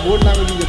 Board नाम लीजिए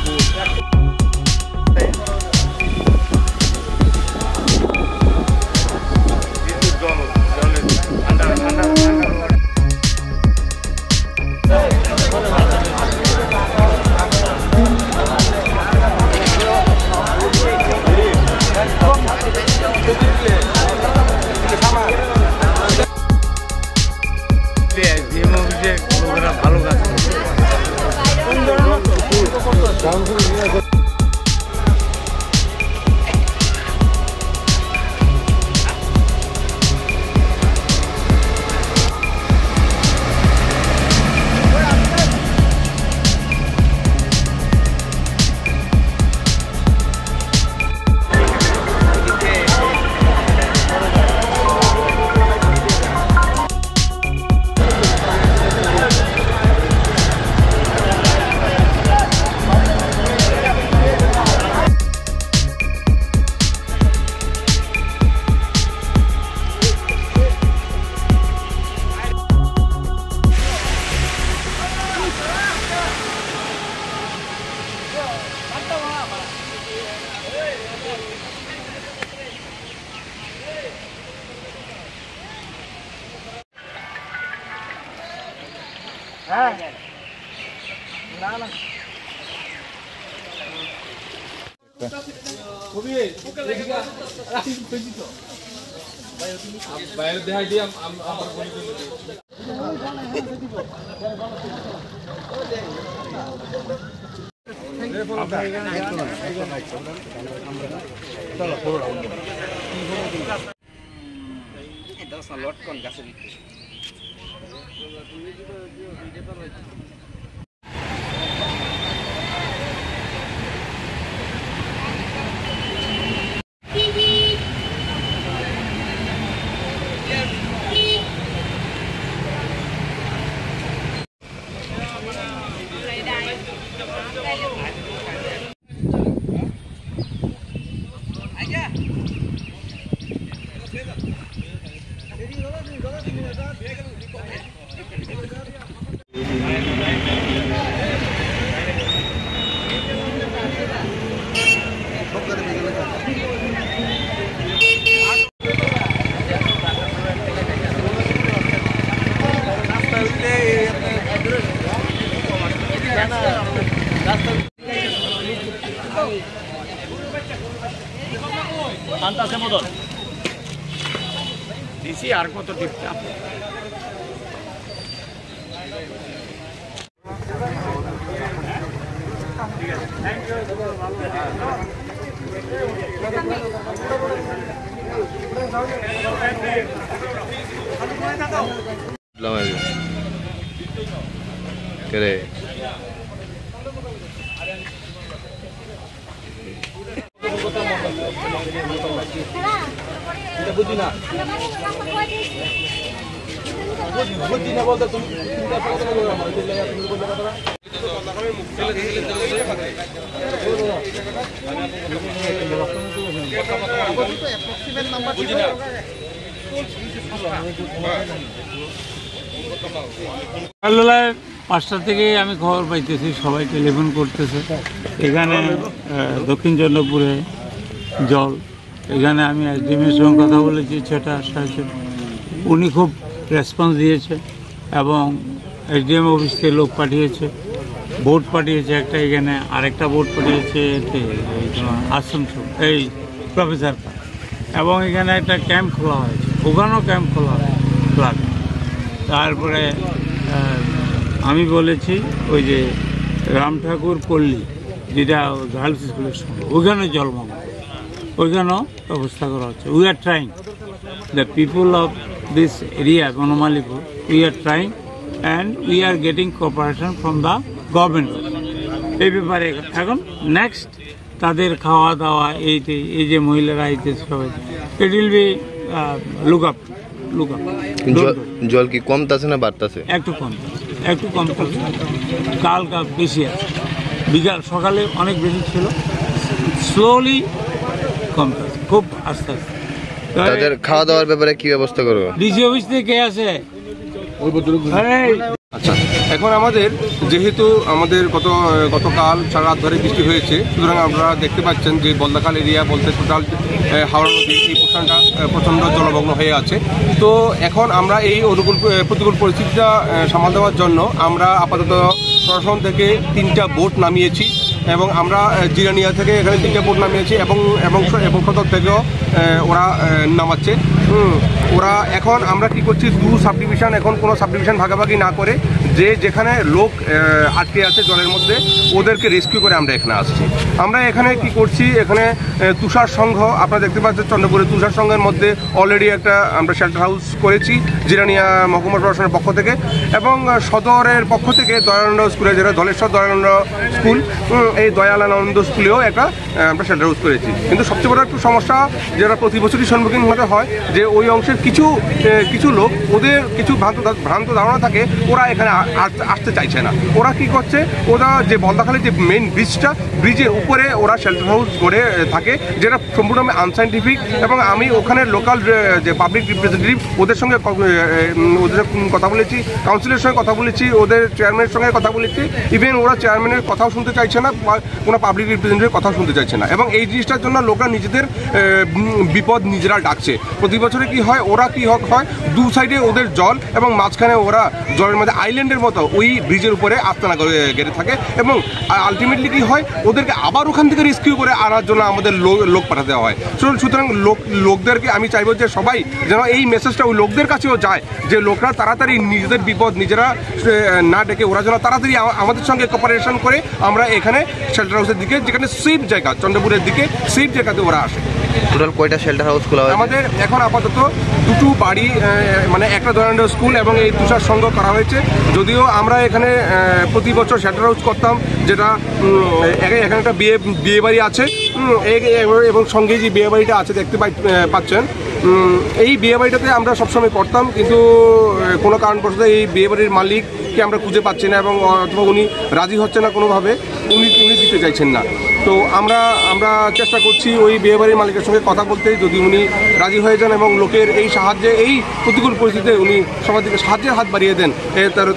ভালো কাজ বাইরে দেখাই দিয়ে আমার লটকন গাছে আছে মদন দিছি আর কত টিপটা करे বুঝি না বলতে তুমি সকালবেলায় 5টা থেকে আমি খবর পাইতেছি, সবাই টেলিফোন করতেছে এখানে দক্ষিণ চন্দ্রপুরে জল। এখানে আমি এসডিএমের সঙ্গে কথা বলেছি, সেটা আসছে উনি খুব রেসপন্স দিয়েছে এবং এসডিএম অফিস থেকে লোক পাঠিয়েছে, বোট পাঠিয়েছে একটা, এখানে আরেকটা বোট পাঠিয়েছে আসানসোল এই প্রফেসর এবং এখানে একটা ক্যাম্প খোলা হয়েছে, ওখানেও ক্যাম্প খোলা হয়েছে ফ্লাড। তারপরে আমি বলেছি ওই যে রাম ঠাকুর পল্লী যেটা গার্লস স্কুলের সঙ্গে ওইখানে জলমগ্ন, ওইখানেও ব্যবস্থা করা হচ্ছে। We are trying, the people of this area Banamalipur, we are trying and we are getting cooperation from the government. এই ব্যাপারে এখন নেক্সট তাদের খাওয়া দাওয়া এই যে মহিলারা আইতেছে সবাই, it will be look up. জল কি কমতেছে না বাড়তেছে? একটু কমতেছে, কাল বেশি আছে, বিকাল সকালে অনেক বেশি ছিল, স্লোলি কমতেছে খুব আস্তে আস্তে। তাদের খাওয়া দাওয়ার ব্যাপারে কি ব্যবস্থা করবো? ডিসি অফিস থেকে কে আছে? আচ্ছা, এখন আমাদের যেহেতু আমাদের গতকাল সারা রাত ধরে বৃষ্টি হয়েছে, সুতরাং আপনারা দেখতে পাচ্ছেন যে বলদাখাল এরিয়া বলতে টোটাল হাওড়া নদী এই পোর্শনটা প্রচণ্ড জলমগ্ন হয়ে আছে। তো এখন আমরা এই প্রতিকূল পরিস্থিতিটা সামাল দেওয়ার জন্য আমরা আপাতত প্রশাসন থেকে 3টা বোট নামিয়েছি এবং আমরা জিরানিয়া থেকে এখানে 3টা বোট নামিয়েছি এবং সদর থেকেও ওরা নামাচ্ছে। ওরা এখন আমরা কি করছি, 2 সাবডিভিশন, এখন কোনো সাবডিভিশন ভাগাভাগি না করে যেখানে লোক আটকে আছে জলের মধ্যে ওদেরকে রেস্কিউ করে আমরা এখানে আসছি। আমরা এখানে কি করছি, এখানে তুষার সংঘ আপনারা দেখতে পাচ্ছেন, চন্দ্রপুরের তুষার সংঘের মধ্যে অলরেডি একটা আমরা শেল্টার হাউস করেছি জিরানিয়া মহকুমা প্রশাসনের পক্ষ থেকে, এবং সদরের পক্ষ থেকে দয়ানন্দ স্কুলে, যেটা ধলেশ্বর দয়ানন্দ স্কুল, এই দয়ালানন্দ স্কুলেও একটা আমরা শেল্টার হাউস করেছি। কিন্তু সবচেয়ে বড় একটু সমস্যা যেটা প্রতি বছরই সম্মুখীন হতে হয়, যে ওই অংশের কিছু লোক, ওদের কিছু ভ্রান্ত ধারণা থাকে, ওরা এখানে আসতে চাইছে না। ওরা কি করছে, ওরা যে বলদাখালীর যে মেইন ব্রিজের উপরে ওরা শেল্টার হাউস গড়ে থাকে, যেটা সম্পূর্ণ আনসাইন্টিফিক। এবং আমি ওখানে লোকাল যে পাবলিক রিপ্রেজেন্টেটিভ ওদের সঙ্গে কথা বলেছি, কাউন্সিলের সঙ্গে কথা বলেছি, ওদের চেয়ারম্যানের সঙ্গে কথা বলেছি। ইভেন ওরা চেয়ারম্যানের কথাও শুনতে চাইছে না, কোনো পাবলিক রিপ্রেজেন্টেটিভের কথাও শুনতে চাইছে না। এবং এই জিনিসটার জন্য লোকরা নিজেদের বিপদ নিজেরা ডাকছে। প্রতি বছরে কি হয়, ওরা কি হয়, 2 সাইডে ওদের জল এবং মাঝখানে ওরা জলের মধ্যে আইল্যান্ডের মতো ওই ব্রিজের উপরে আস্তানা গেড়ে থাকে, এবং আলটিমেটলি কি হয়, ওদেরকে আবার ওখান থেকে রেস্কিউ করে আনার জন্য আমাদের লোক পাঠাতে দেওয়া হয়। সুতরাং লোকদেরকে আমি চাইবো যে সবাই যেন এই মেসেজটা ওই লোকদের কাছেও যায়, যে লোকরা তাড়াতাড়ি নিজেদের বিপদ নিজেরা না ডেকে ওরা যেন তাড়াতাড়ি আমাদের সঙ্গে কোঅপারেশন করে আমরা এখানে শেল্টার হাউসের দিকে, যেখানে সেফ জায়গা, চন্দ্রপুরের দিকে সেফ জায়গাতে ওরা আসে। টোটাল কয়টা শেল্টার হাউস খোলা হয়েছে? আমাদের এখন আপাতত 2টো বাড়ি, মানে একটা দয়ানন্দ স্কুল এবং এই তুষার সংঘ করা হয়েছে। যদিও আমরা এখানে প্রতি বছর শেল্টার হাউস করতাম, যেটা এখানে একটা বিয়ে বাড়ি আছে, এবং সঙ্গে যে বিয়ে বাড়িটা আছে দেখতে পাচ্ছেন, এই বিয়ে বাড়িটাতে আমরা সবসময় করতাম, কিন্তু কোনো কারণবশত এই বিয়ে বাড়ির মালিককে আমরা খুঁজে পাচ্ছি না, এবং অথবা উনি রাজি হচ্ছে না কোনোভাবে, উনি দিতে চাইছেন না। তো আমরা চেষ্টা করছি ওই বিয়েবাড়ির মালিকের সঙ্গে কথা বলতে, যদি উনি রাজি হয়ে যান এবং লোকের এই সাহায্যে, এই প্রতিকূল পরিস্থিতিতে উনি সবার দিকে সাহায্যের হাত বাড়িয়ে দেন,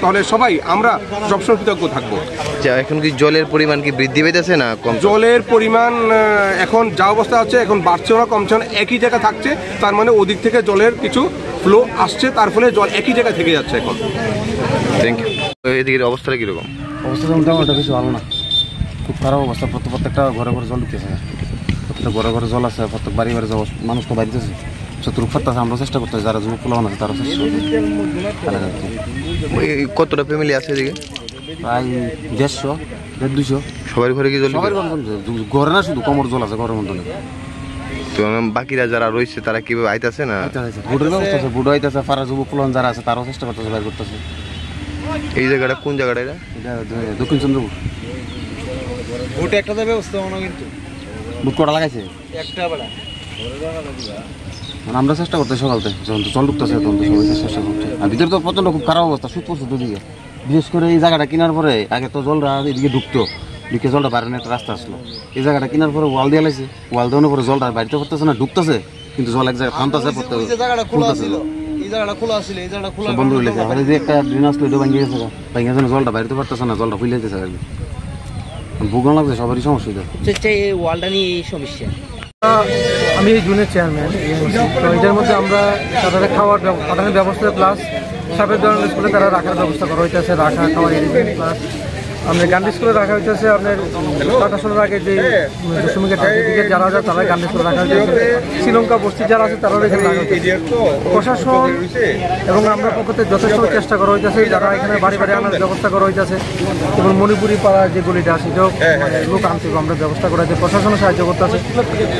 তাহলে সবাই আমরা সবসময় কৃতজ্ঞ থাকবো। এখন কি জলের পরিমাণ কি বৃদ্ধি পেতেছে না কম? জলের পরিমাণ এখন যা অবস্থা আছে, এখন বাড়ছেও না কমছে না, একই জায়গা থাকছে। তার মানে ওদিক থেকে জলের কিছু ফ্লো আসছে, তার ফলে জল একই জায়গায় থেকে যাচ্ছে এখন। Thank you. এদিকের অবস্থাটা কীরকম? অবস্থা মোটামুটি বেশি ভালো না, খুব খারাপ অবস্থা। প্রত্যেকটা ঘরে জল ঢুকতেছে, প্রত্যেকটা ঘরে জল আছে, প্রত্যেক বাড়ি জল, মানুষ তো বাড়িতেছে, শত্রু ফাটতেছে। আমরা চেষ্টা করতেছি, যারা যুবক পোলাপান আছে তারা চেষ্টা করছে। কতটা ফ্যামিলি আছে এদিকে? প্রায় 150-150-200। সবার ঘরে কি জল? সবার ঘরে না, শুধু কোমর জল আছে ঘরের মধ্যে। তো বাকিরা যারা রয়েছে তারা কিভাবে আইতাছে না? বুটের ব্যবস্থা আছে, বুট আইতেছে, পাড়া যুবক পোলাপান যারা আছে তারাও চেষ্টা করতেছে, বাইর করতেছে। এই জায়গাটা কোন জায়গাটা? এটা দক্ষিণ চন্দ্রপুর। ভোটে একটা ব্যবস্থা হলো, কিন্তু বুট কটা লাগাইছে একটা বেলা। মানে আমরা চেষ্টা করতে সকালতে, যখন তো জল ঢুকতেছে তখন তো সবাই চেষ্টা করছে। আর ভিতরে তো প্রচন্ড খুব খারাপ অবস্থা, শীত পড়ছে দুদিকে। বিশেষ করে এই জায়গাটা কেনার পরে, আগে তো জলটা এদিকে ঢুকতো, ঢুকে জলটা বাইরে একটা রাস্তা আসলো। এই জায়গাটা কেনার পরে ওয়াল দিয়ে লাগছে, ওয়াল দেওয়ার পরে জলটা বাড়িতে পড়তেছে না, ঢুকতেছে, কিন্তু জল এক জায়গায় থামতেছে, বন্ধ হয়ে গেছে। আর এই যে একটা ড্রেন আসলো, এটা ভাঙিয়ে গেছে, ভাঙিয়ে যেন জলটা বাড়িতে পারতেছে না, জলটা ফুলে যেতেছে। ভূগোল লাগছে, সবারই সমস্যা। ওয়ালটা নিয়ে এই সমস্যা। আমি এই জুনের চেয়ারম্যান, তো এটার মধ্যে আমরা তাদের খাওয়ার পাঠানোর ব্যবস্থা, প্লাস সাবেক ধরনের স্কুলে তারা রাখার ব্যবস্থা করা হইতেছে, রাখা খাওয়া প্লাস আপনার গান্ধী স্কুলে রাখা হইতেছে, আপনার প্রশাসনের আগে যে দশমিকের দিকে যারা আছে তারা গান্ধী স্কুলে রাখা হইতেছে, শ্রীলঙ্কা বস্তি যারা আছে তারাও এখানে রাখা হইতেছে। প্রশাসন এবং আমরা পক্ষে যথেষ্ট চেষ্টা করা হইতেছে, যারা এখানে বাড়ি বাড়ি আনার ব্যবস্থা করা হইতেছে, এবং মণিপুরি পাড়া যে গলিটা আছে সেটাও লোক আনতে আমরা ব্যবস্থা করা হয়েছে, প্রশাসনও সাহায্য করতেছে।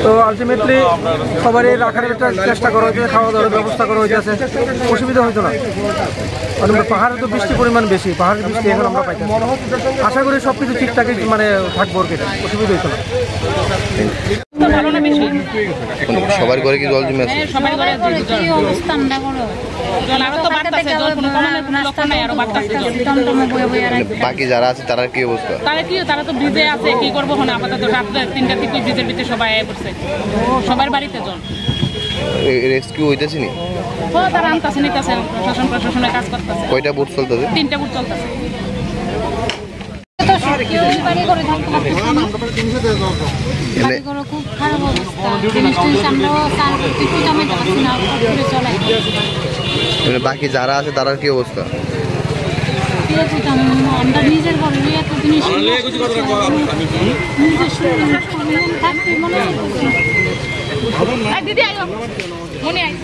তো আলটিমেটলি সবারই রাখার একটা চেষ্টা করা হয়েছে, খাওয়া দাওয়ার ব্যবস্থা করা হইতেছে, অসুবিধা হইতো না। কারণ পাহাড়ে তো বৃষ্টির পরিমাণ বেশি, পাহাড়ের বৃষ্টি এখন আমরা পাইতেছি। আশা করি সব কিছু ঠিকঠাকই মানে থাকবো আর কি, অসুবিধা হইতো না। সবার ঘরে কি জল জমে আছে? বাকি যারা আছে তারা কি অবস্থা? তারা তো ভিজে আছে, কি করবো আপাতত রাত 3টা থেকে ভিজের ভিতরে সবাই পড়ছে, সবার বাড়িতে জল। রেস্কিউ হইতেছে নি? তারা আনতেছে নিতেছে, প্রশাসনের কাজ করতেছে। কয়টা বুট চলতেছে? 3টা বুট চলতেছে। খুব খারাপ অবস্থা, জিনিস আমরাও একটু জমাইতে পারছি না, চলাই। বাকি যারা আছে তারা কি অবস্থা? আমরা নিজের ঘরে এত জিনিস থাকতে মনে হয়। দিদি আয়, মনে আয়।